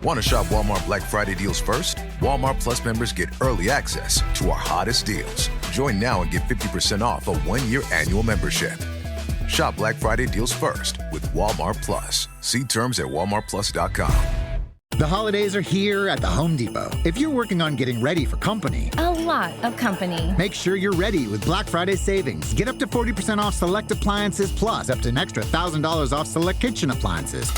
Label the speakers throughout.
Speaker 1: Want to shop Walmart Black Friday deals first? Walmart Plus members get early access to our hottest deals. Join now and get 50% off a one-year annual membership. Shop Black Friday deals first with Walmart Plus. See terms at walmartplus.com.
Speaker 2: The holidays are here at the Home Depot. If you're working on getting ready for company,
Speaker 3: a lot of company,
Speaker 2: make sure you're ready with Black Friday savings. Get up to 40% off select appliances, plus up to an extra $1,000 off select kitchen appliances.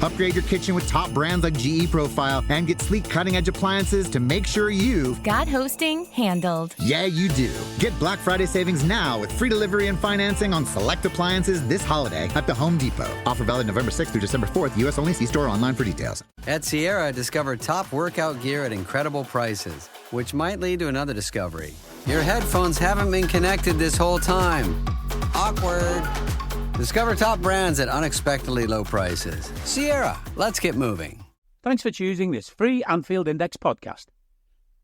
Speaker 2: Upgrade your kitchen with top brands like GE Profile and get sleek cutting-edge appliances to make sure you've
Speaker 3: got hosting handled.
Speaker 2: Yeah, you do. Get Black Friday savings now with free delivery and financing on select appliances this holiday at the Home Depot. Offer valid November 6th through December 4th. U.S. only. See store online for details.
Speaker 4: At Sierra, discover top workout gear at incredible prices, which might lead to another discovery. Your headphones haven't been connected this whole time. Awkward. Discover top brands at unexpectedly low prices. Sierra, let's get moving.
Speaker 5: Thanks for choosing this free Anfield Index podcast.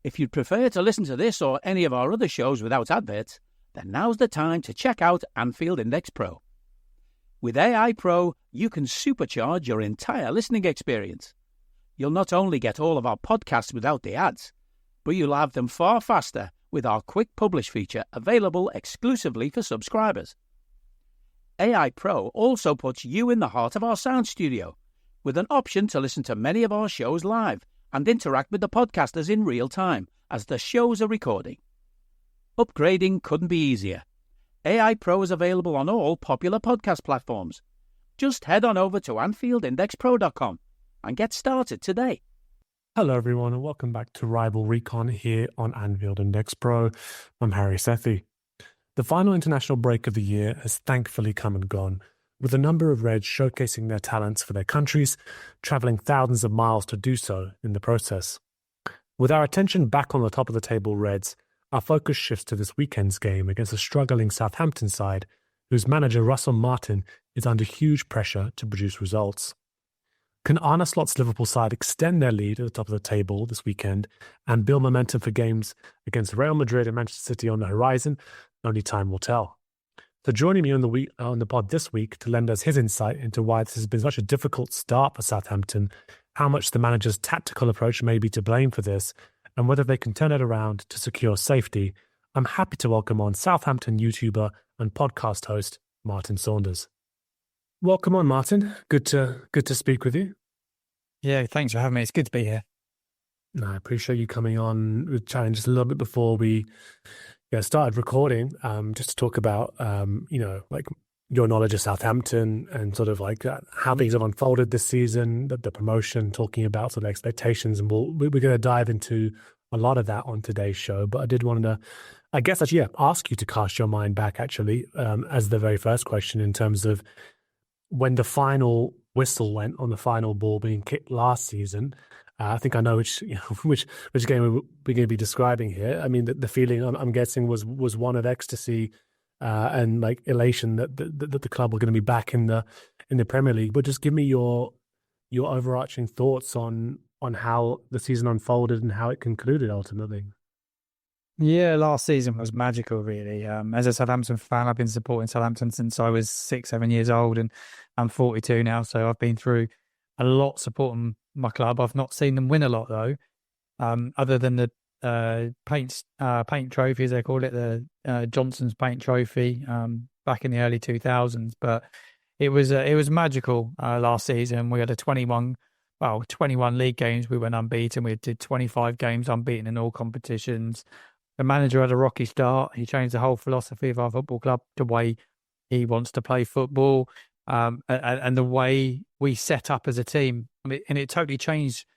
Speaker 5: If you'd prefer to listen to this or any of our other shows without adverts, then now's the time to check out Anfield Index Pro. With AI Pro, you can supercharge your entire listening experience. You'll not only get all of our podcasts without the ads, but you'll have them far faster with our Quick Publish feature available exclusively for subscribers. AI Pro also puts you in the heart of our sound studio, with an option to listen to many of our shows live and interact with the podcasters in real time as the shows are recording. Upgrading couldn't be easier. AI Pro is available on all popular podcast platforms. Just head on over to AnfieldIndexPro.com and get started today.
Speaker 6: Hello everyone and welcome back to Rival Recon here on Anfield Index Pro. I'm Harry Sethi. The final international break of the year has thankfully come and gone, with a number of Reds showcasing their talents for their countries, travelling thousands of miles to do so in the process. With our attention back on the top of the table Reds, our focus shifts to this weekend's game against a struggling Southampton side, whose manager Russell Martin is under huge pressure to produce results. Can Arne Slot's Liverpool side extend their lead at the top of the table this weekend and build momentum for games against Real Madrid and Manchester City on the horizon? Only time will tell. So joining me on the pod this week to lend us his insight into why this has been such a difficult start for Southampton, how much the manager's tactical approach may be to blame for this, and whether they can turn it around to secure safety, I'm happy to welcome on Southampton YouTuber and podcast host Martin Saunders. Welcome on, Martin. Good to speak with you.
Speaker 7: Yeah, thanks for having me. It's good to be here.
Speaker 6: No, I appreciate you coming on with challenges a little bit before we started recording, just to talk about, like your knowledge of Southampton and sort of like how things have unfolded this season, the promotion, talking about sort of expectations. And we're going to dive into a lot of that on today's show. But I did want to, ask you to cast your mind back actually as the very first question in terms of when the final whistle went on the final ball being kicked last season. I think I know which game we're going to be describing here. I mean, the feeling I'm guessing was one of ecstasy and like elation that the club were going to be back in the Premier League. But just give me your overarching thoughts on how the season unfolded and how it concluded ultimately.
Speaker 7: Yeah, last season was magical, really. As a Southampton fan, I've been supporting Southampton since I was 7 years old, and I'm 42 now, so I've been through a lot supporting my club. I've not seen them win a lot though, other than the paint trophy, as they call it, the Johnson's Paint Trophy back in the early 2000s. But it was magical last season. We had 21 league games. We went unbeaten. We did 25 games unbeaten in all competitions. The manager had a rocky start. He changed the whole philosophy of our football club, the way he wants to play football, and the way we set up as a team. And it totally changed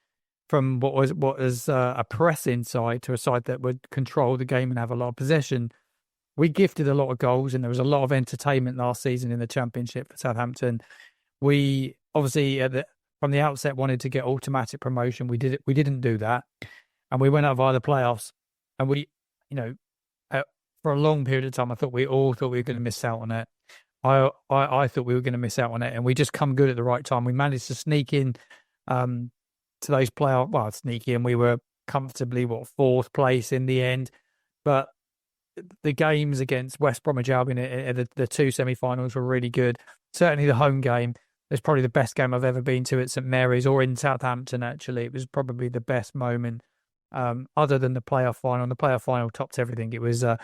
Speaker 7: from what was a pressing side to a side that would control the game and have a lot of possession. We gifted a lot of goals, and there was a lot of entertainment last season in the Championship for Southampton. We obviously from the outset wanted to get automatic promotion. We didn't do that, and we went out via the playoffs. And we, for a long period of time, I thought we were going to miss out on it. I thought we were going to miss out on it, and we just come good at the right time. We managed to sneak in to those playoffs. Well, sneak in. We were comfortably fourth place in the end, but the games against West Bromwich Albion, the two semi-finals were really good. Certainly the home game, was probably the best game I've ever been to at St Mary's or in Southampton, actually. It was probably the best moment, other than the playoff final. The playoff final topped everything. It was a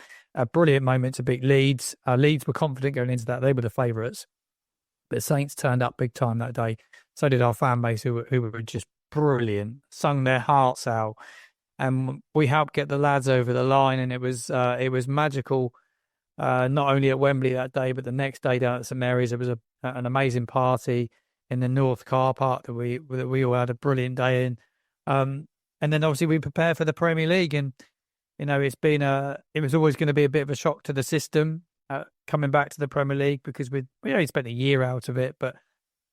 Speaker 7: brilliant moment to beat Leeds. Leeds were confident going into that. They were the favourites. But Saints turned up big time that day. So did our fan base, who were just brilliant, sung their hearts out. And we helped get the lads over the line, and it was magical. Not only at Wembley that day, but the next day down at St Mary's, it was an amazing party in the North car park that we all had a brilliant day in. And then obviously we prepare for the Premier League, and it was always going to be a bit of a shock to the system coming back to the Premier League, because we only spent a year out of it, but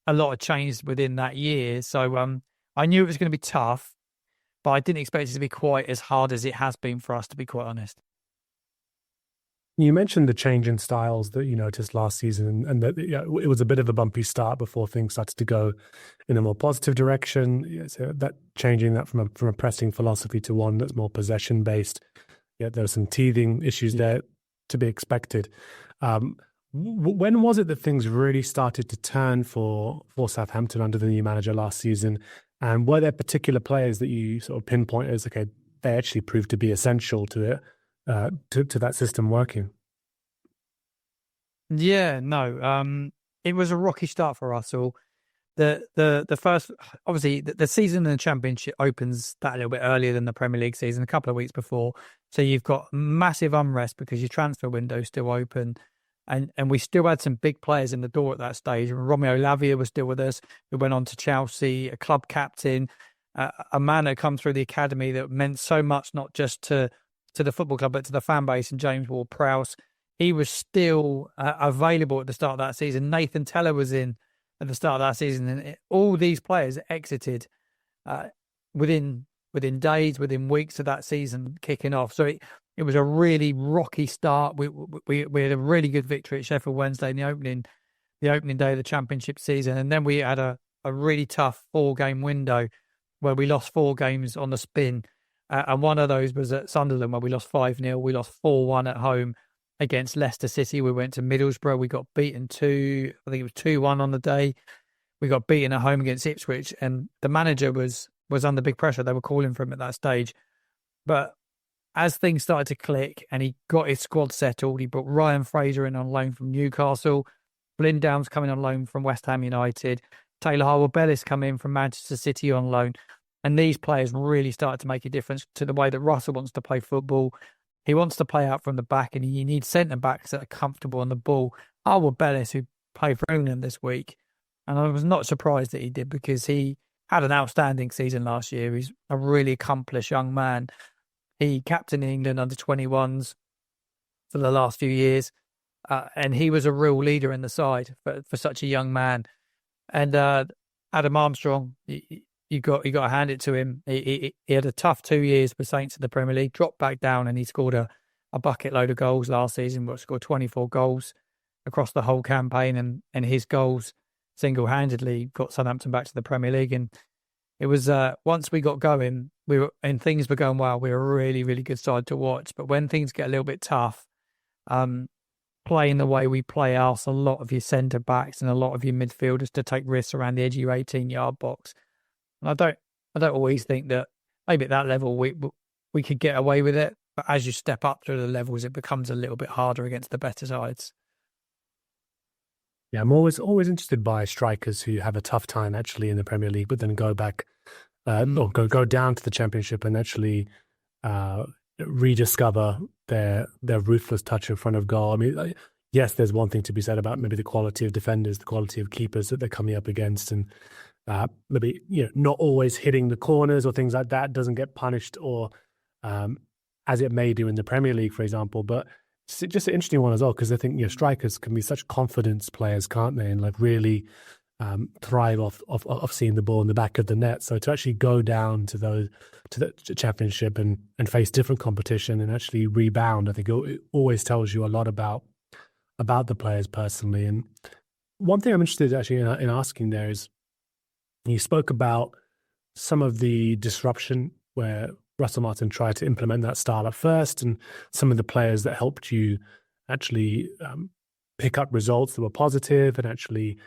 Speaker 7: a lot had changed within that year. So I knew it was going to be tough, but I didn't expect it to be quite as hard as it has been for us, to be quite honest.
Speaker 6: You mentioned the change in styles that you noticed last season, and that it was a bit of a bumpy start before things started to go in a more positive direction. So that changing that from a pressing philosophy to one that's more possession based. Yeah, there were some teething issues there to be expected. When was it that things really started to turn for Southampton under the new manager last season? And were there particular players that you sort of pinpoint as, okay, they actually proved to be essential to it, to that system working?
Speaker 7: Yeah, no, it was a rocky start for us all. The first, obviously, the season in the Championship opens that a little bit earlier than the Premier League season, a couple of weeks before. So you've got massive unrest because your transfer window is still open. And we still had some big players in the door at that stage. Romeo Lavia was still with us, who went on to Chelsea, a club captain, a man that come through the academy that meant so much, not just to the football club, but to the fan base, and James Ward-Prowse. He was still available at the start of that season. Nathan Teller was in at the start of that season. And all these players exited within days, within weeks of that season kicking off. So it was a really rocky start. We had a really good victory at Sheffield Wednesday in the opening day of the Championship season, and then we had a really tough 4-game window where we lost 4 games on the spin, and one of those was at Sunderland, where we lost 5-0. We lost 4-1 at home against Leicester City. We went to Middlesbrough. We got beaten 2-1 on the day. We got beaten at home against Ipswich, and the manager was under big pressure. They were calling for him at that stage, but as things started to click and he got his squad settled, he brought Ryan Fraser in on loan from Newcastle, Blin Downs coming on loan from West Ham United, Taylor Harwood-Bellis coming in from Manchester City on loan. And these players really started to make a difference to the way that Russell wants to play football. He wants to play out from the back, and he needs centre-backs that are comfortable on the ball. Harwood-Bellis, who played for England this week, and I was not surprised that he did, because he had an outstanding season last year. He's a really accomplished young man. He captained England under 21s for the last few years, and he was a real leader in the side for such a young man. And Adam Armstrong, you got to hand it to him. He had a tough 2 years for Saints in the Premier League, dropped back down, and he scored a bucket load of goals last season, but scored 24 goals across the whole campaign, and his goals single-handedly got Southampton back to the Premier League. And it was once we got going, things were going well. We were a really, really good side to watch. But when things get a little bit tough, playing the way we play asks a lot of your centre backs and a lot of your midfielders to take risks around the edge of your 18-yard box. And I don't always think that maybe at that level we could get away with it. But as you step up through the levels, it becomes a little bit harder against the better sides.
Speaker 6: Yeah, I'm always interested by strikers who have a tough time actually in the Premier League, but then go back or go down to the Championship and actually rediscover their ruthless touch in front of goal. I mean, yes, there's one thing to be said about maybe the quality of defenders, the quality of keepers that they're coming up against, and maybe not always hitting the corners or things like that doesn't get punished, or as it may do in the Premier League, for example. But it's just an interesting one as well, because I think strikers can be such confidence players, can't they? And like really thrive off seeing the ball in the back of the net. So to actually go down to the Championship and face different competition and actually rebound, I think it always tells you a lot about the players personally. And one thing I'm interested actually in asking there is, you spoke about some of the disruption where Russell Martin tried to implement that style at first, and some of the players that helped you actually pick up results that were positive and actually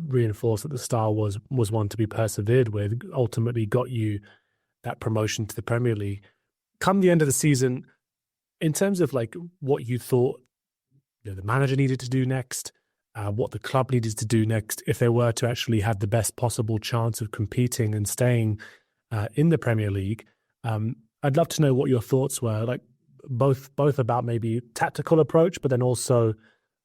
Speaker 6: reinforced that the style was one to be persevered with, ultimately got you that promotion to the Premier League. Come the end of the season, in terms of like what you thought the manager needed to do next, what the club needed to do next, if they were to actually have the best possible chance of competing and staying in the Premier League, I'd love to know what your thoughts were, like both about maybe tactical approach, but then also,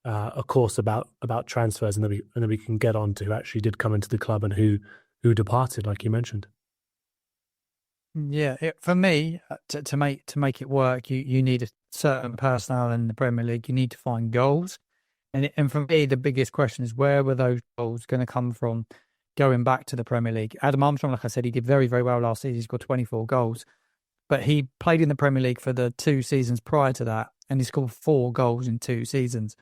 Speaker 6: of course, about transfers, and then we can get on to who actually did come into the club and who departed, like you mentioned.
Speaker 7: Yeah, for me, to make it work, you need a certain personnel in the Premier League. You need to find goals, and for me, the biggest question is where were those goals going to come from going back to the Premier League? Adam Armstrong, like I said, he did very, very well last season. He's got 24 goals, but he played in the Premier League for the 2 seasons prior to that, and he scored 4 goals in 2 seasons.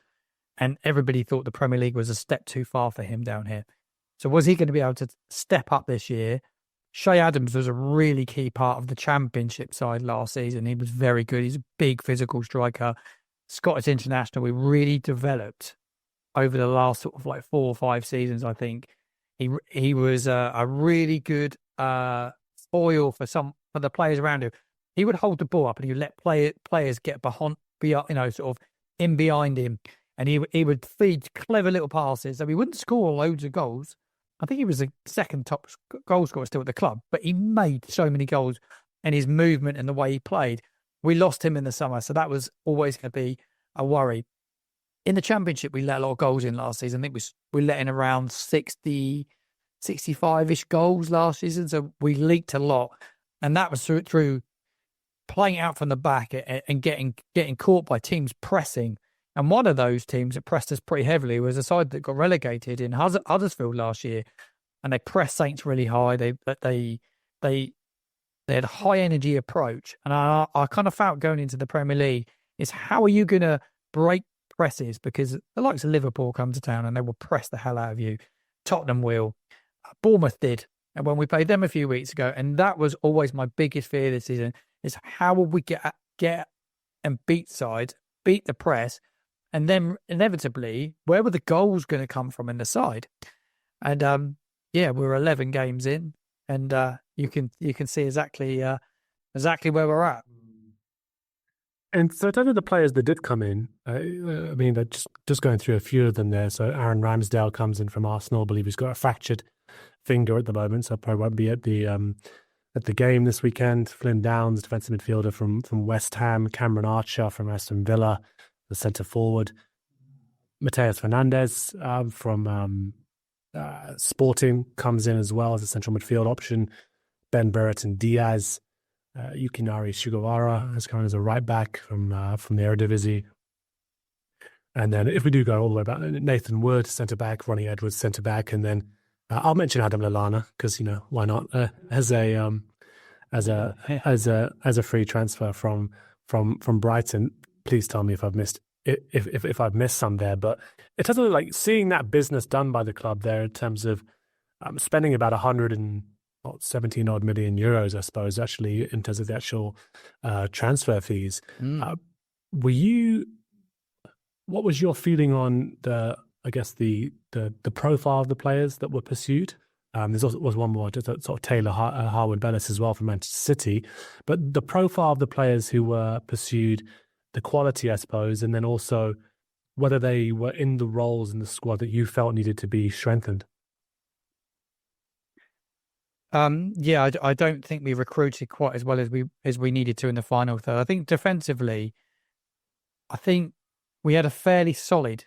Speaker 7: And everybody thought the Premier League was a step too far for him down here. So was he going to be able to step up this year? Shay Adams was a really key part of the Championship side last season. He was very good. He's a big physical striker. Scottish international, we really developed over the last sort of like 4 or 5 seasons, I think. He was a really good foil for the players around him. He would hold the ball up and he would let players get sort of in behind him. And he would feed clever little passes. So he wouldn't score loads of goals. I think he was the second top goal scorer still at the club, but he made so many goals, and his movement and the way he played. We lost him in the summer, so that was always going to be a worry. In the Championship, we let a lot of goals in last season. I think we let in around 60, 65-ish goals last season, so we leaked a lot. And that was through playing out from the back and getting caught by teams pressing. And one of those teams that pressed us pretty heavily was a side that got relegated in Huddersfield last year, and they pressed Saints really high. They had a high energy approach, and I kind of felt going into the Premier League is how are you going to break presses, because the likes of Liverpool come to town and they will press the hell out of you. Tottenham will, Bournemouth did, and when we played them a few weeks ago, and that was always my biggest fear this season is how will we get and beat the press. And then inevitably, where were the goals going to come from in the side? And we're 11 games in, and you can see exactly where we're at.
Speaker 6: And so, in terms of the players that did come in, I mean, they're just going through a few of them there. So, Aaron Ramsdale comes in from Arsenal. I believe he's got a fractured finger at the moment, so probably won't be at the game this weekend. Flynn Downs, defensive midfielder from West Ham. Cameron Archer from Aston Villa, the centre forward. Mateus Fernandes from Sporting comes in as well as a central midfield option. Ben Brereton Diaz, Yukinari Sugawara has come in as a right back from the Eredivisie. And then if we do go all the way back, Nathan Wood, centre back, Ronnie Edwards, centre back, and then I'll mention Adam Lallana because why not? As a free transfer from Brighton. Please tell me if I've missed if I've missed some there. But in terms of like seeing that business done by the club there in terms of spending about 117 odd million euros, I suppose, actually in terms of the actual transfer fees. What was your feeling on the profile of the players that were pursued? There's also was one more, just sort of Taylor Harwood Bellis as well from Manchester City, but the profile of the players who were pursued, the quality, I suppose, and then also whether they were in the roles in the squad that you felt needed to be strengthened.
Speaker 7: I don't think we recruited quite as well as we needed to in the final third. I think defensively, we had a fairly solid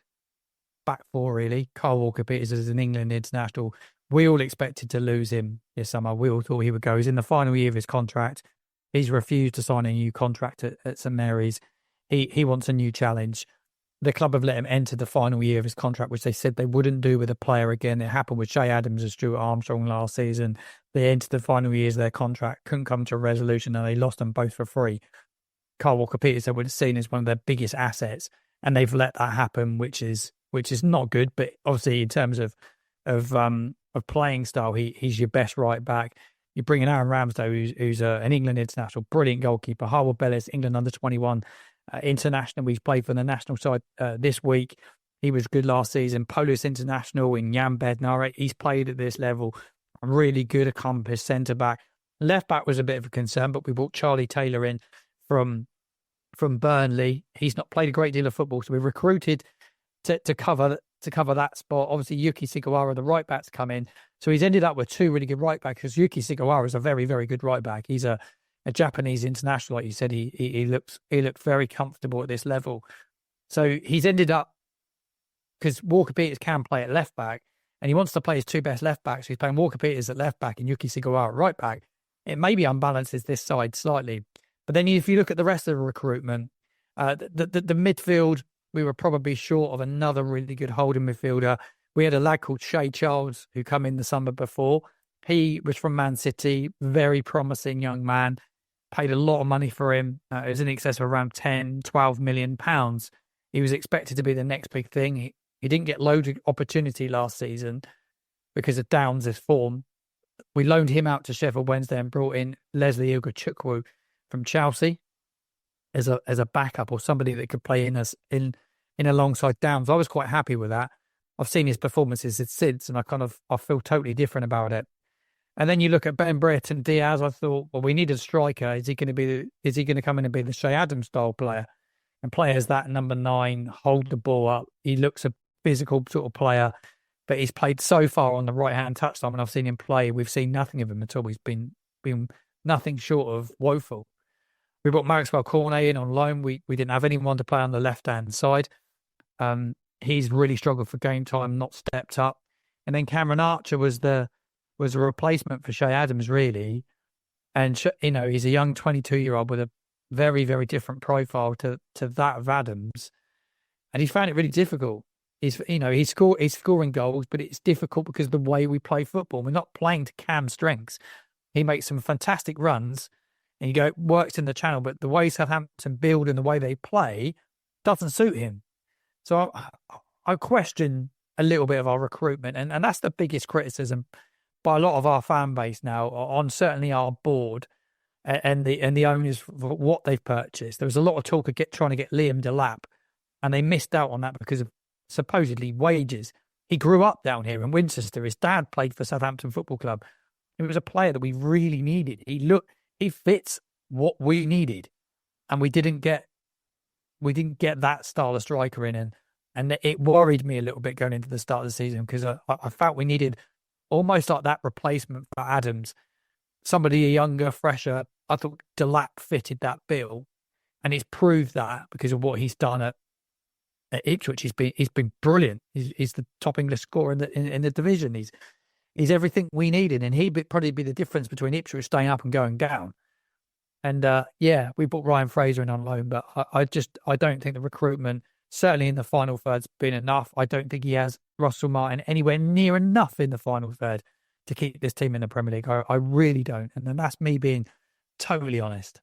Speaker 7: back four, really. Kyle Walker-Peters is an England international. We all expected to lose him this summer. We all thought he would go. He's in the final year of his contract. He's refused to sign a new contract at St Mary's. He wants a new challenge. The club have let him enter the final year of his contract, which they said they wouldn't do with a player again. It happened with Shay Adams and Stuart Armstrong last season. They entered the final years of their contract, couldn't come to a resolution, and they lost them both for free. Kyle Walker-Peters, they would have seen as one of their biggest assets, and they've let that happen, which is not good. But obviously, in terms of playing style, he's your best right back. You bring in Aaron Ramsdale, who's an England international, brilliant goalkeeper. Harwood Bellis, England under-21 international. He's played for the national side this week. He was good last season. Polish international in Jan Bednarek. He's played at this level. A really good, accomplished centre-back. Left-back was a bit of a concern, but we brought Charlie Taylor in from Burnley. He's not played a great deal of football, so we recruited to cover that spot. Obviously, Yuki Sugawara, the right-back's come in. So he's ended up with two really good right-backs, because Yuki Sugawara is a very, very good right-back. He's a Japanese international, like you said. He looked very comfortable at this level. So he's ended up, because Walker Peters can play at left-back, and he wants to play his two best left-backs. So he's playing Walker Peters at left-back and Yuki Sugawara at right-back. It maybe unbalances this side slightly. But then if you look at the rest of the recruitment, the midfield, we were probably short of another really good holding midfielder. We had a lad called Shay Charles who come in the summer before. He was from Man City, very promising young man. Paid a lot of money for him. It was in excess of around 10, 12 million pounds. He was expected to be the next big thing. He didn't get loads of opportunity last season because of Downs' form. We loaned him out to Sheffield Wednesday and brought in Leslie Iheanacho from Chelsea as a backup, or somebody that could play in alongside Downs. I was quite happy with that. I've seen his performances since, and I feel totally different about it. And then you look at Ben Brereton Diaz. I thought, well, we need a striker. Is he going to come in and be the Shea Adams style player and play as that number 9, hold the ball up? He looks a physical sort of player, but he's played so far on the right-hand touchline. When I've seen him play, we've seen nothing of him at all. He's been nothing short of woeful. We brought Maxwell Cornet in on loan. We didn't have anyone to play on the left-hand side. He's really struggled for game time, not stepped up. And then Cameron Archer was a replacement for Shea Adams, really. And, he's a young 22-year-old with a very, very different profile to that of Adams. And he found it really difficult. He's scoring goals, but it's difficult because of the way we play football. We're not playing to Cam's strengths. He makes some fantastic runs, and it works in the channel, but the way Southampton build and the way they play doesn't suit him. So I question a little bit of our recruitment, and that's the biggest criticism by a lot of our fan base now, on certainly our board and the owners for what they've purchased. There was a lot of talk of trying to get Liam Delap, and they missed out on that because of supposedly wages. He grew up down here in Winchester. His dad played for Southampton Football Club. He was a player that we really needed. He fits what we needed, and we didn't get that style of striker in, and it worried me a little bit going into the start of the season, because I felt we needed almost like that replacement for Adams, somebody younger, fresher. I thought Delap fitted that bill, and he's proved that because of what he's done at Ipswich. He's been brilliant. He's the top English scorer in the division. He's everything we needed, and he'd probably be the difference between Ipswich staying up and going down. And we brought Ryan Fraser in on loan, but I don't think the recruitment, certainly in the final third's been enough. I don't think he has Russell Martin anywhere near enough in the final third to keep this team in the Premier League. I really don't, and then that's me being totally honest.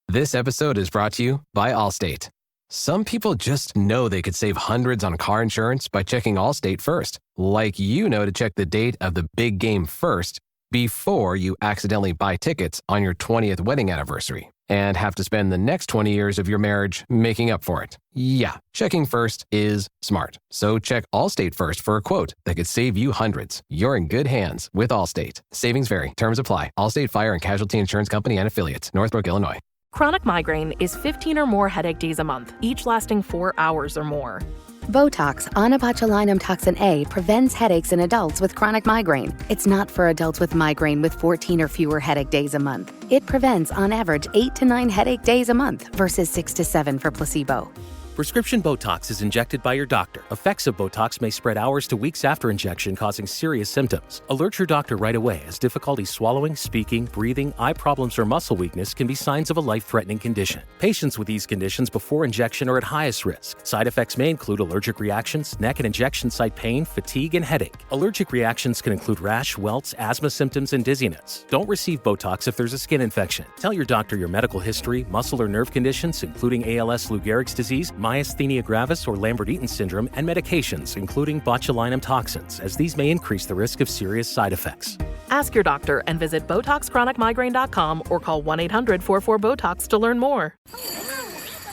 Speaker 8: This episode is brought to you by Allstate. Some people just know they could save hundreds on car insurance by checking Allstate first. Like to check the date of the big game first before you accidentally buy tickets on your 20th wedding anniversary and have to spend the next 20 years of your marriage making up for it. Yeah, checking first is smart. So check Allstate first for a quote that could save you hundreds. You're in good hands with Allstate. Savings vary. Terms apply. Allstate Fire and Casualty Insurance Company and Affiliates. Northbrook, Illinois.
Speaker 9: Chronic migraine is 15 or more headache days a month, each lasting 4 hours or more.
Speaker 10: Botox, onabotulinum toxin A, prevents headaches in adults with chronic migraine. It's not for adults with migraine with 14 or fewer headache days a month. It prevents, on average, 8 to 9 headache days a month versus 6 to 7 for placebo.
Speaker 11: Prescription Botox is injected by your doctor. Effects of Botox may spread hours to weeks after injection, causing serious symptoms. Alert your doctor right away, as difficulty swallowing, speaking, breathing, eye problems, or muscle weakness can be signs of a life-threatening condition. Patients with these conditions before injection are at highest risk. Side effects may include allergic reactions, neck and injection site pain, fatigue, and headache. Allergic reactions can include rash, welts, asthma symptoms, and dizziness. Don't receive Botox if there's a skin infection. Tell your doctor your medical history, muscle or nerve conditions, including ALS, Lou Gehrig's disease, myasthenia gravis or Lambert-Eaton syndrome, and medications, including botulinum toxins, as these may increase the risk of serious side effects.
Speaker 9: Ask your doctor and visit BotoxChronicMigraine.com or call 1-800-44-BOTOX to learn more.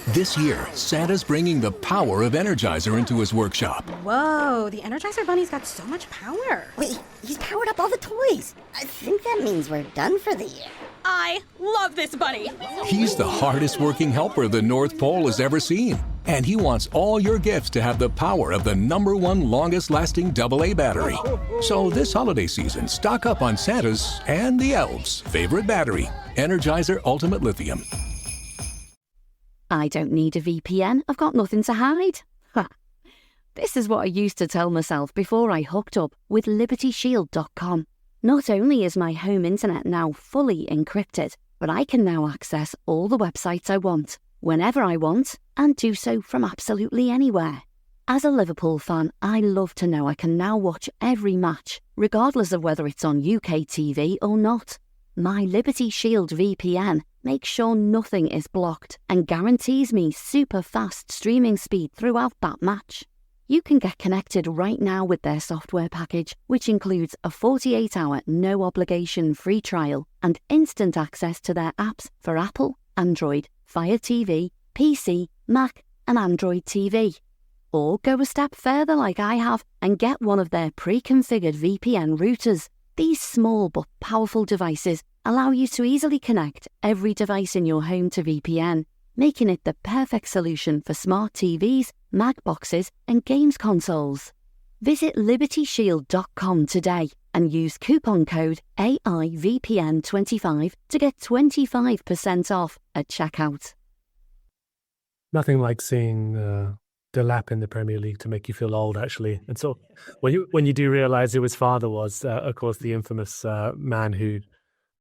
Speaker 12: This year, Santa's bringing the power of Energizer into his workshop.
Speaker 13: Whoa, the Energizer Bunny's got so much power.
Speaker 14: Wait, he's powered up all the toys. I think that means we're done for the year.
Speaker 13: I love this bunny.
Speaker 12: He's the hardest working helper the North Pole has ever seen. And he wants all your gifts to have the power of the #1 longest lasting AA battery. So this holiday season, stock up on Santa's and the elves' favorite battery, Energizer Ultimate Lithium.
Speaker 10: I don't need a VPN. I've got nothing to hide. Ha. This is what I used to tell myself before I hooked up with LibertyShield.com. Not only is my home internet now fully encrypted, but I can now access all the websites I want, whenever I want, and do so from absolutely anywhere. As a Liverpool fan, I love to know I can now watch every match, regardless of whether it's on UK TV or not. My Liberty Shield VPN makes sure nothing is blocked and guarantees me super fast streaming speed throughout that match. You can get connected right now with their software package, which includes a 48-hour no-obligation free trial and instant access to their apps for Apple, Android, Fire TV, PC, Mac and Android TV. Or go a step further like I have and get one of their pre-configured VPN routers. These small but powerful devices allow you to easily connect every device in your home to VPN, making it the perfect solution for smart TVs, Mac boxes and games consoles. Visit LibertyShield.com today and use coupon code AIVPN25 to get 25% off at checkout.
Speaker 6: Nothing like seeing Delap in the Premier League to make you feel old, actually. And so when you do realise who his father was, of course, the infamous man who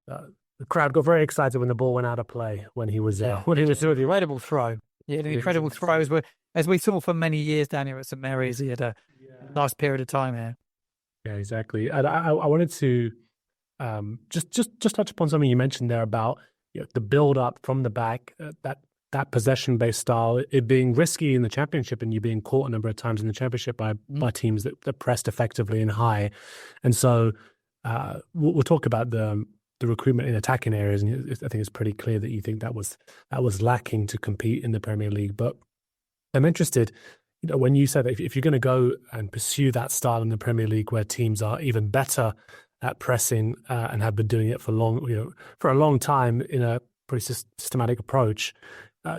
Speaker 6: the crowd got very excited when the ball went out of play when he was
Speaker 7: doing an incredible throw. Yeah, an incredible throws. As we saw for many years down here at St Mary's, he had a nice period of time here.
Speaker 6: Yeah, exactly. And I wanted to just touch upon something you mentioned there about the build up from the back, that possession-based style, it being risky in the Championship and you being caught a number of times in the Championship by teams that pressed effectively and high. And so we'll talk about the recruitment in attacking areas, and I think it's pretty clear that you think that was lacking to compete in the Premier League. But I'm interested, when you said that if you're going to go and pursue that style in the Premier League where teams are even better at pressing and have been doing it for a long time in a pretty systematic approach,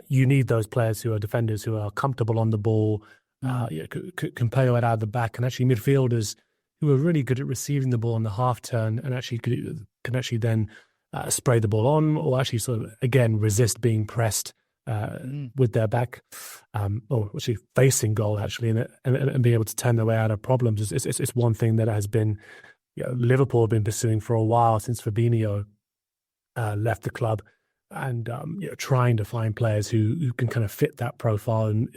Speaker 6: you need those players who are defenders who are comfortable on the ball, can play it out of the back, and actually midfielders who are really good at receiving the ball on the half turn and actually can actually then spray the ball on, or actually sort of again resist being pressed with their back, or actually facing goal actually, and be able to turn their way out of problems. It's one thing that has been Liverpool have been pursuing for a while since Fabinho left the club. And trying to find players who can kind of fit that profile, and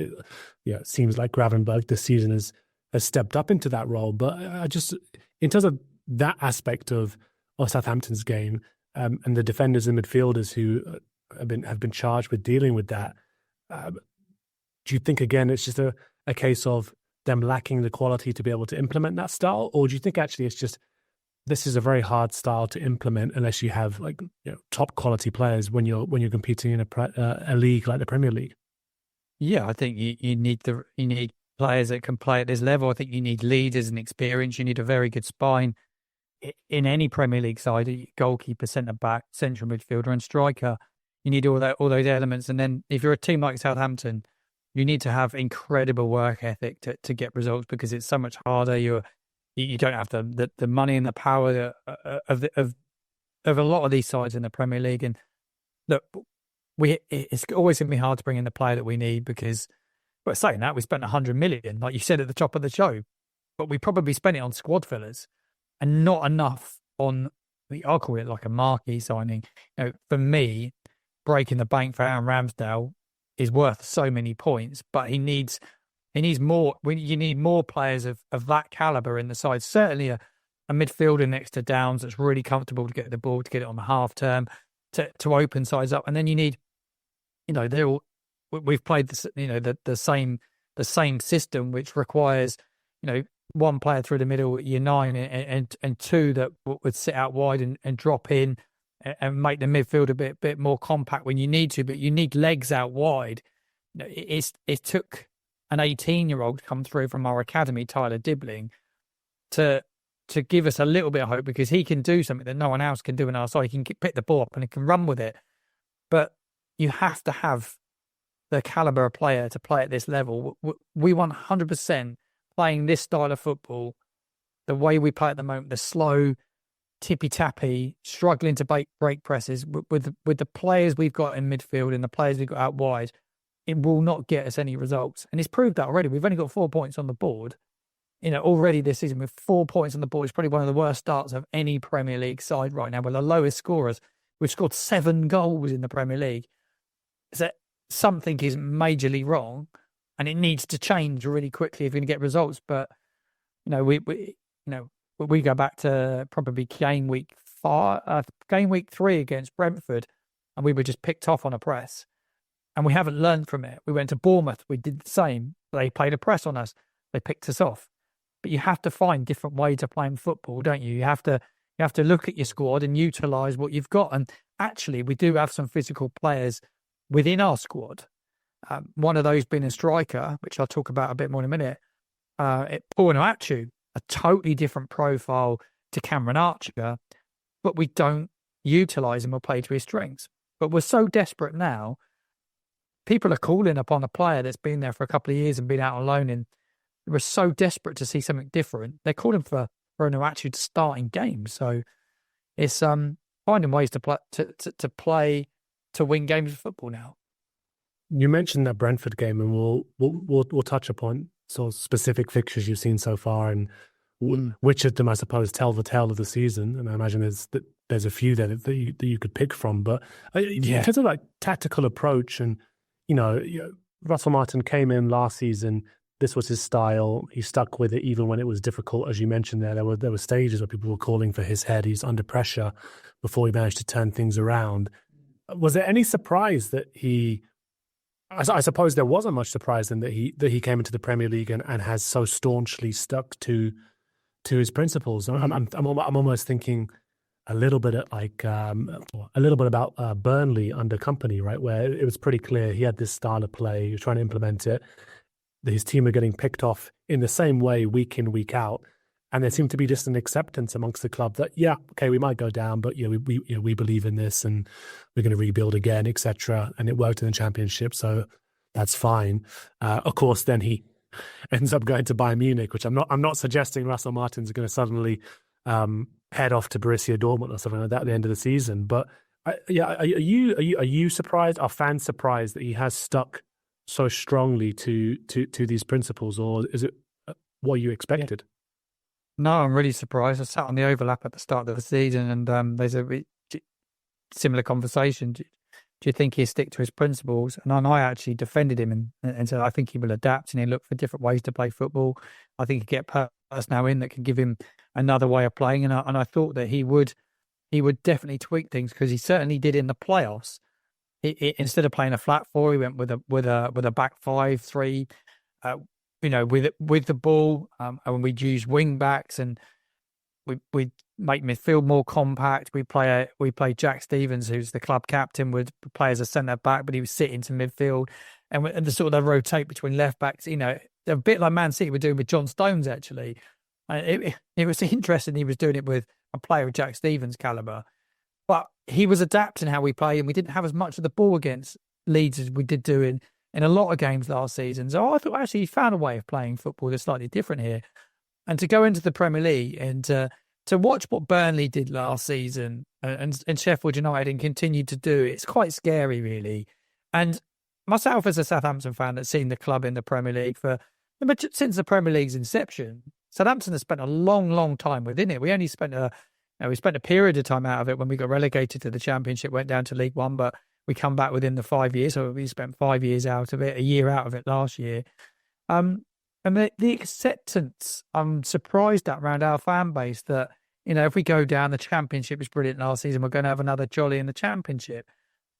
Speaker 6: it seems like Gravenberch this season has stepped up into that role. But I just, in terms of that aspect of Southampton's game, and the defenders and midfielders who have been charged with dealing with that, do you think again it's just a case of them lacking the quality to be able to implement that style, or do you think actually it's just this is a very hard style to implement unless you have top quality players when you're competing in a league like the Premier League?
Speaker 7: Yeah, I think you need players that can play at this level. I think you need leaders and experience. You need a very good spine in any Premier League side. Goalkeeper, centre back, central midfielder, and striker. You need all those elements. And then if you're a team like Southampton, you need to have incredible work ethic to get results, because it's so much harder. You don't have the money and the power of a lot of these sides in the Premier League. And look, it's always going to be hard to bring in the player that we need, because, but saying that, we spent 100 million, like you said at the top of the show, but we probably spent it on squad fillers and not enough on, I'll call it like a marquee signing. For me, breaking the bank for Aaron Ramsdale is worth so many points, but he needs more. You need more players of that caliber in the side. Certainly a midfielder next to Downs that's really comfortable to get the ball, to get it on the half term, to open sides up. And then you need, we've played the same system, which requires, one player through the middle at year 9 and two that would sit out wide and drop in and make the midfield a bit more compact when you need to. But you need legs out wide it took an 18-year-old to come through from our academy, Tyler Dibbling, to give us a little bit of hope, because he can do something that no one else can do in our side. He can pick the ball up and he can run with it. But you have to have the caliber of player to play at this level. We want 100% playing this style of football, the way we play at the moment, the slow, tippy-tappy, struggling to break presses with the players we've got in midfield and the players we've got out wide. It will not get us any results. And it's proved that already. We've only got 4 points on the board. Already this season with 4 points on the board. It's probably one of the worst starts of any Premier League side right now. We're the lowest scorers. We've scored 7 goals in the Premier League. So something is majorly wrong, and it needs to change really quickly if we're going to get results. But we go back to probably game week 3 against Brentford, and we were just picked off on a press, and we haven't learned from it. We went to Bournemouth, we did the same. They played a press on us, they picked us off. But you have to find different ways of playing football, don't you? You have to look at your squad and utilise what you've got. And actually, we do have some physical players within our squad. One of those being a striker, which I'll talk about a bit more in a minute. Paul Nuachu, a totally different profile to Cameron Archer, but we don't utilise him or play to his strengths. But we're so desperate now. People are calling upon a player that's been there for a couple of years and been out on loan, and we're so desperate to see something different. They're calling for Nuachu to start in games. So it's finding ways to play to win games of football now.
Speaker 6: You mentioned that Brentford game, and we'll touch upon sort of specific fixtures you've seen so far, and which of them, I suppose, tell the tale of the season. And I imagine there's a few there that you could pick from. But in terms of like tactical approach, and Russell Martin came in last season. This was his style. He stuck with it even when it was difficult. As you mentioned there were stages where people were calling for his head. He's under pressure before he managed to turn things around. Was there any surprise that I suppose there wasn't much surprise in that he came into the Premier League and has so staunchly stuck to his principles. I'm almost thinking a little bit about Burnley under Company, right, where it was pretty clear he had this style of play. He was trying to implement it. His team are getting picked off in the same way week in, week out, and there seemed to be just an acceptance amongst the club that we might go down, but we believe in this and we're going to rebuild again, etc. And it worked in the Championship, so that's fine. Of course, then he ends up going to Bayern Munich, which I'm not suggesting Russell Martin's going to suddenly head off to Borussia Dortmund or something like that at the end of the season. But are you surprised? Are fans surprised that he has stuck so strongly to these principles, or is it what you expected?
Speaker 7: No, I'm really surprised. I sat on the overlap at the start of the season, and there's a similar conversation. Do you think he'll stick to his principles? And I actually defended him and said I think he will adapt and he'll look for different ways to play football. I think he'll get personnel in that can give him another way of playing, and I thought that he would definitely tweak things, because he certainly did in the playoffs. Instead of playing a flat 4, he went with a back 5-3, with the ball, and we'd use wing backs, and we'd make midfield more compact. We play Jack Stevens, who's the club captain, would play as a centre back, but he would sit into midfield, and the sort of rotate between left backs. A bit like Man City were doing with John Stones actually. It was interesting. He was doing it with a player of Jack Stevens' calibre. But he was adapting how we play, and we didn't have as much of the ball against Leeds as we did do in a lot of games last season. So I thought actually he found a way of playing football that's slightly different here. And to go into the Premier League and to watch what Burnley did last season and Sheffield United and continued to do, it's quite scary, really. And myself as a Southampton fan that's seen the club in the Premier League since the Premier League's inception, Southampton has spent a long, long time within it. We only spent we spent a period of time out of it when we got relegated to the Championship, went down to League One, but we come back within the 5 years. So we spent 5 years out of it, a year out of it last year. And the acceptance, I'm surprised at around our fan base that, if we go down, the Championship was brilliant last season, we're going to have another jolly in the Championship.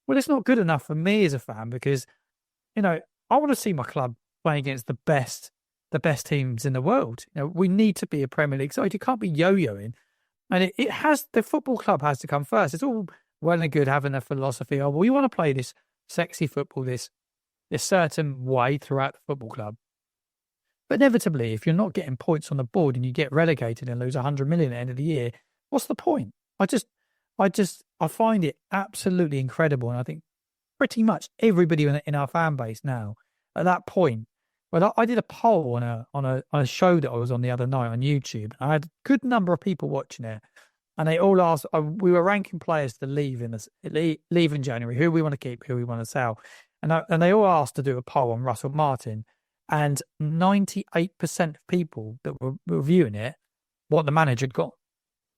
Speaker 7: Well, it's not good enough for me as a fan, because, I want to see my club playing against the best teams in the world. We need to be a Premier League side. You can't be yo-yoing. And the football club has to come first. It's all well and good having a philosophy of, we want to play this sexy football, this a certain way throughout the football club. But inevitably, if you're not getting points on the board and you get relegated and lose 100 million at the end of the year, what's the point? I find it absolutely incredible. And I think pretty much everybody in our fan base now, at that point, well, I did a poll on a show that I was on the other night on YouTube. I had a good number of people watching it. And they all asked, we were ranking players to leave in January, who we want to keep, who we want to sell. And they all asked to do a poll on Russell Martin. And 98% of people that were reviewing it want the manager gone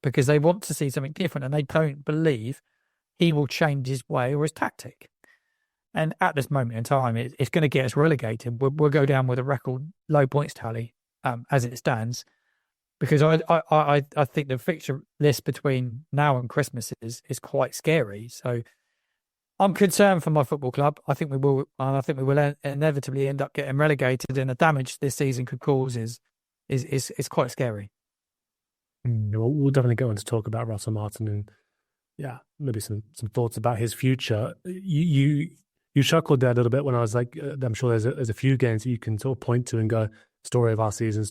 Speaker 7: because they want to see something different and they don't believe he will change his way or his tactic. And at this moment in time, it's going to get us relegated. We'll go down with a record low points tally as it stands. Because I think the fixture list between now and Christmas is quite scary. So I'm concerned for my football club. I think we will inevitably end up getting relegated, and the damage this season could cause is quite scary.
Speaker 6: We'll definitely go on to talk about Russell Martin and maybe some thoughts about his future. You chuckled there a little bit when I was like, I'm sure there's a few games that you can sort of point to and go, story of our season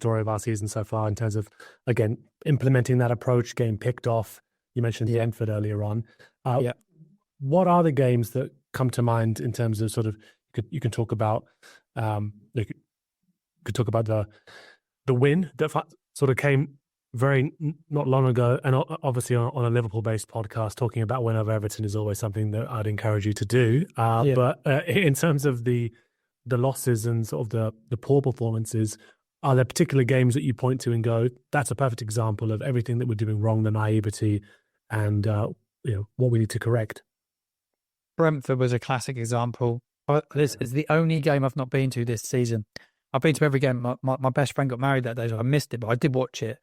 Speaker 6: so far in terms of, again, implementing that approach, getting picked off. You mentioned Brentford earlier on. What are the games that come to mind in terms of sort of, you can talk about, you could talk about the win that sort of came very not long ago, and obviously on a Liverpool-based podcast, talking about win over Everton is always something that I'd encourage you to do. But in terms of the losses and sort of the poor performances, are there particular games that you point to and go, that's a perfect example of everything that we're doing wrong, the naivety, and what we need to correct?
Speaker 7: Brentford was a classic example. This is the only game I've not been to this season. I've been to every game. My best friend got married that day, so I missed it, but I did watch it.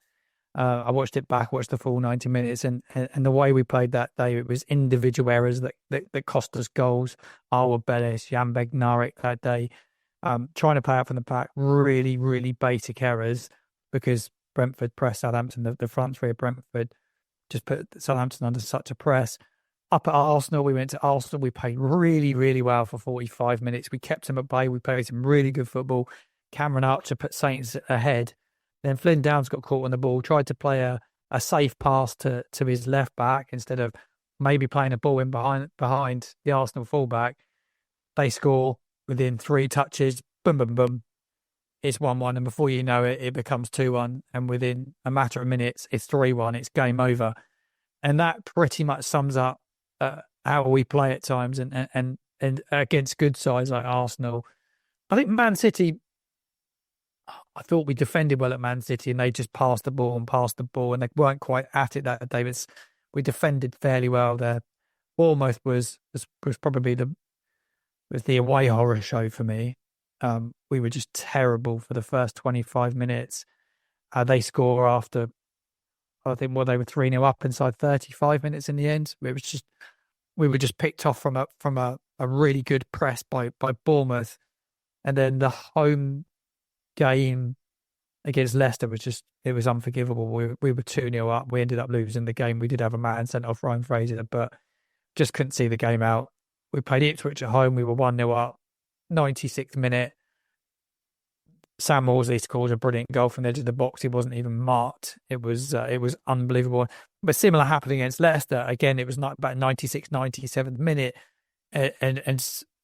Speaker 7: I watched it back, watched the full 90 minutes, and the way we played that day, it was individual errors that cost us goals. Arwa Bellis, Jan Bednarek that day, trying to play out from the back, really, really basic errors because Brentford pressed Southampton. The front three of Brentford just put Southampton under such a press. Up at Arsenal, we went to Arsenal. We played really, really well for 45 minutes. We kept them at bay. We played some really good football. Cameron Archer put Saints ahead. Then Flynn Downs got caught on the ball, tried to play a safe pass to his left back instead of maybe playing a ball in behind the Arsenal fullback. They score within 3 touches. Boom, boom, boom. It's 1-1. And before you know it, it becomes 2-1. And within a matter of minutes, it's 3-1. It's game over. And that pretty much sums up how we play at times and against good sides like Arsenal. I think Man City, I thought we defended well at Man City and they just passed the ball and they weren't quite at it that day. But we defended fairly well there. Bournemouth was probably the away horror show for me. We were just terrible for the first 25 minutes. They score after, I think, they were 3-0 up inside 35 minutes in the end. We were just picked off from a really good press by Bournemouth. And then the home game against Leicester it was unforgivable. We were 2-0 up. We ended up losing the game. We did have a man sent off, Ryan Fraser, but just couldn't see the game out. We played Ipswich at home. We were 1-0 up. 96th minute. Sam Morsley scores a brilliant goal from the edge of the box. He wasn't even marked. It was unbelievable. But similar happened against Leicester. Again, it was not about 96th, 97th minute, and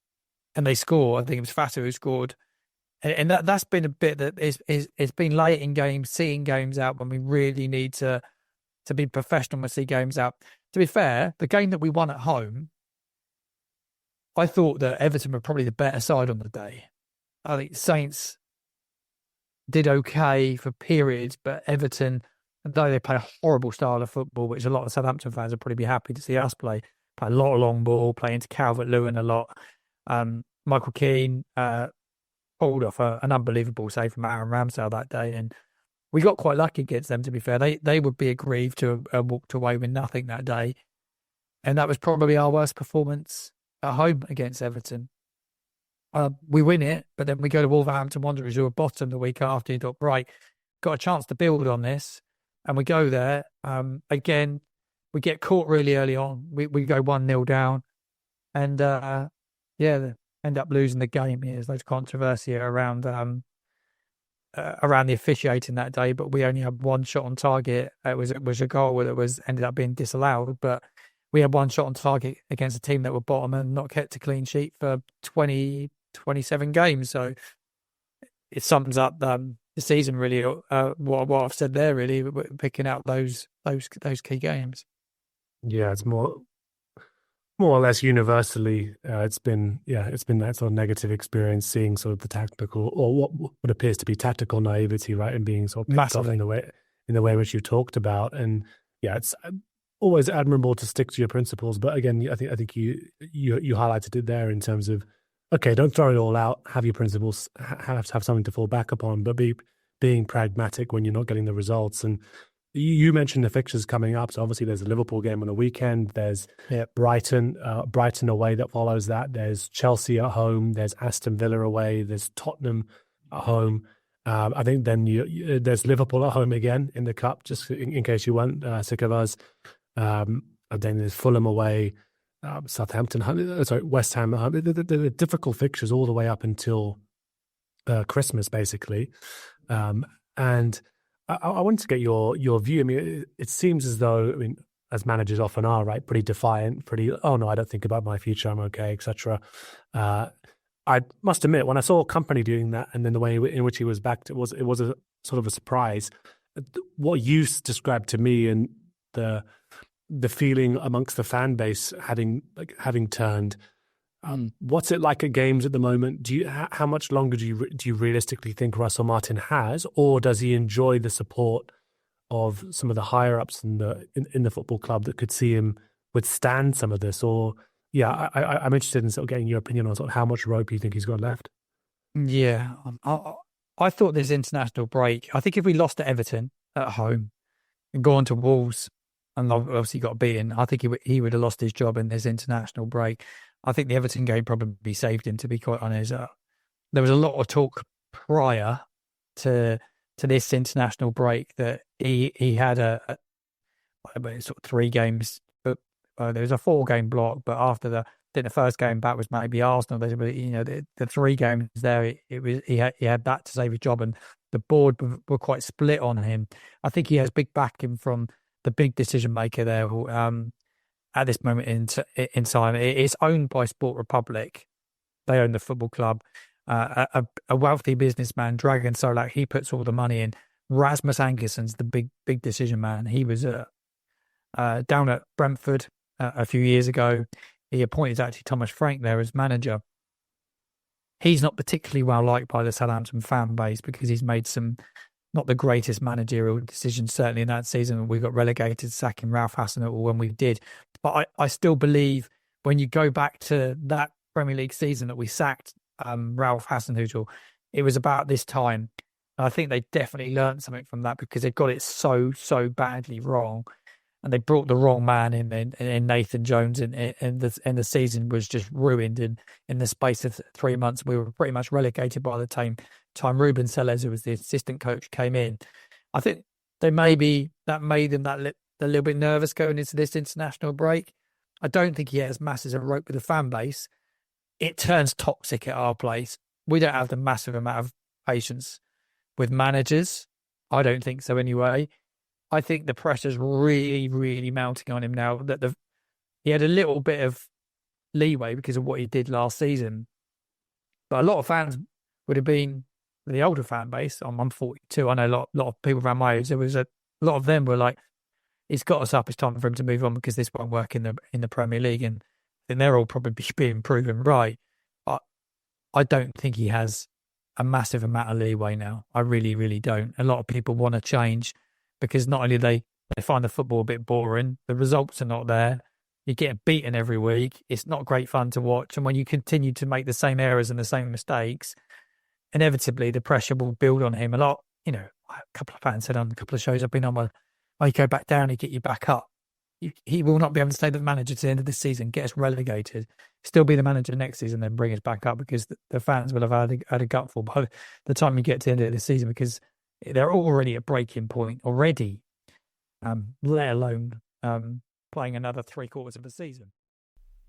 Speaker 7: they score. I think it was Fatu who scored, and that's been a bit that it's been late in games, seeing games out when we really need to be professional and see games out. To be fair, the game that we won at home, I thought that Everton were probably the better side on the day. I think Saints did okay for periods, but Everton, though they play a horrible style of football, which a lot of Southampton fans would probably be happy to see us play a lot of long ball, play into Calvert-Lewin a lot. Michael Keane pulled off an unbelievable save from Aaron Ramsdale that day, and we got quite lucky against them, to be fair. They would be aggrieved to have walked away with nothing that day, and that was probably our worst performance at home against Everton. We win it, but then we go to Wolverhampton Wanderers, who are bottom the week after. You thought, right, got a chance to build on this, and we go there. Again, we get caught really early on. We go 1-0 down, and end up losing the game. There's loads of controversy around the officiating that day, but we only had one shot on target. It was a goal that ended up being disallowed, but we had one shot on target against a team that were bottom and not kept a clean sheet for 27 games. So it sums up the season really. What I've said there, really, picking out those key games.
Speaker 6: Yeah, it's more or less universally. It's been that sort of negative experience, seeing sort of the tactical, or what appears to be tactical naivety, right, and being sort of picked off in the way which you talked about. And yeah, it's always admirable to stick to your principles, but again, I think you highlighted it there in terms of, okay, don't throw it all out. Have your principles, have something to fall back upon, but being pragmatic when you're not getting the results. And you mentioned the fixtures coming up. So obviously there's a Liverpool game on the weekend. There's Brighton away that follows that. There's Chelsea at home. There's Aston Villa away. There's Tottenham at home. I think then there's Liverpool at home again in the cup, just in case you weren't sick of us. And then there's Fulham away, Southampton, West Ham at home. The difficult fixtures all the way up until Christmas, basically. And I wanted to get your view. I mean, it seems as though, as managers often are, right, pretty defiant, oh no, I don't think about my future, I'm okay, etc. I must admit, when I saw Company doing that, and then the way in which he was backed, it was a sort of a surprise. What you described to me, and the feeling amongst the fan base having turned. What's it like at games at the moment? How much longer do you realistically think Russell Martin has, or does he enjoy the support of some of the higher ups in the football club that could see him withstand some of this? Or I'm interested in sort of getting your opinion on sort of how much rope you think he's got left.
Speaker 7: Yeah, I thought this international break. I think if we lost to Everton at home and gone to Wolves and obviously got beaten, I think he would have lost his job in this international break. I think the Everton game probably saved him, to be quite honest. There was a lot of talk prior to this international break that he had a sort of 3 games. But there was a 4-game block, but after the first game back was maybe Arsenal. The 3 games there, he had that to save his job, and the board were quite split on him. I think he has big backing from the big decision maker there. At this moment in time, it's owned by Sport Republic. They own the football club. A wealthy businessman, Dragan Solak, he puts all the money in. Rasmus Angesson's the big decision man. He was down at Brentford a few years ago. He appointed actually Thomas Frank there as manager. He's not particularly well liked by the Southampton fan base because he's made some not the greatest managerial decisions, certainly in that season. We got relegated, sacking Ralph Hasenhüttl when we did. But I still believe when you go back to that Premier League season that we sacked Ralph Hasenhüttl, it was about this time. And I think they definitely learned something from that because they got it so badly wrong. And they brought the wrong man in Nathan Jones, and the season was just ruined. In the space of 3 months, we were pretty much relegated by the time Ruben Sellers, who was the assistant coach, came in. I think that made them a little bit nervous going into this international break. I don't think he has masses of rope with the fan base. It turns toxic at our place. We don't have the massive amount of patience with managers. I don't think so anyway. I think the pressure's really, really mounting on him now that he had a little bit of leeway because of what he did last season. But a lot of fans would have been the older fan base. I'm 42. I know a lot of people around my age. There was a lot of them were like, "It's got us up. It's time for him to move on because this won't work in the Premier League." And then they're all probably being proven right. I don't think he has a massive amount of leeway now. I really, really don't. A lot of people want to change because not only they find the football a bit boring, the results are not there. You get beaten every week. It's not great fun to watch. And when you continue to make the same errors and the same mistakes, inevitably the pressure will build on him a lot. A couple of fans said on a couple of shows I've been on, well, you go back down, he get you back up. He will not be able to stay the manager to the end of this season, get us relegated, still be the manager next season, then bring us back up because the fans will have had a gutful by the time you get to the end of the season because they're already at breaking point already, let alone playing another 3/4 of the season.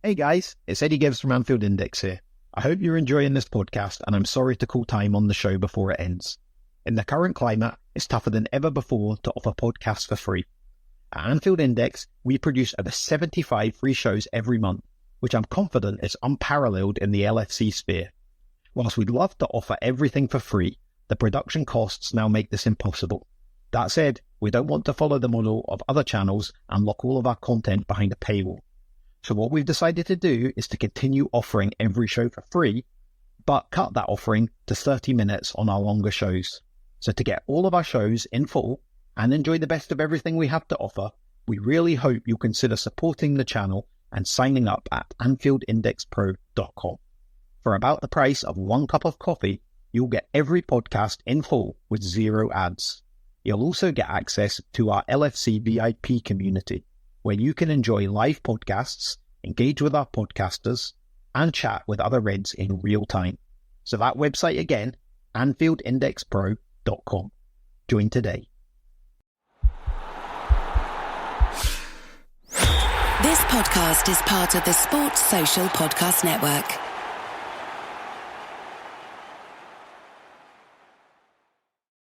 Speaker 15: Hey guys, it's Eddie Gibbs from Anfield Index here. I hope you're enjoying this podcast, and I'm sorry to call time on the show before it ends. In the current climate, it's tougher than ever before to offer podcasts for free. At Anfield Index, we produce over 75 free shows every month, which I'm confident is unparalleled in the LFC sphere. Whilst we'd love to offer everything for free, the production costs now make this impossible. That said, we don't want to follow the model of other channels and lock all of our content behind a paywall. So what we've decided to do is to continue offering every show for free, but cut that offering to 30 minutes on our longer shows. So to get all of our shows in full and enjoy the best of everything we have to offer, we really hope you'll consider supporting the channel and signing up at AnfieldIndexPro.com. For about the price of 1 cup of coffee, you'll get every podcast in full with 0 ads. You'll also get access to our LFC VIP community, where you can enjoy live podcasts, engage with our podcasters, and chat with other Reds in real time. So that website again, AnfieldIndexPro.com. Join today.
Speaker 16: This podcast is part of the Sports Social Podcast Network.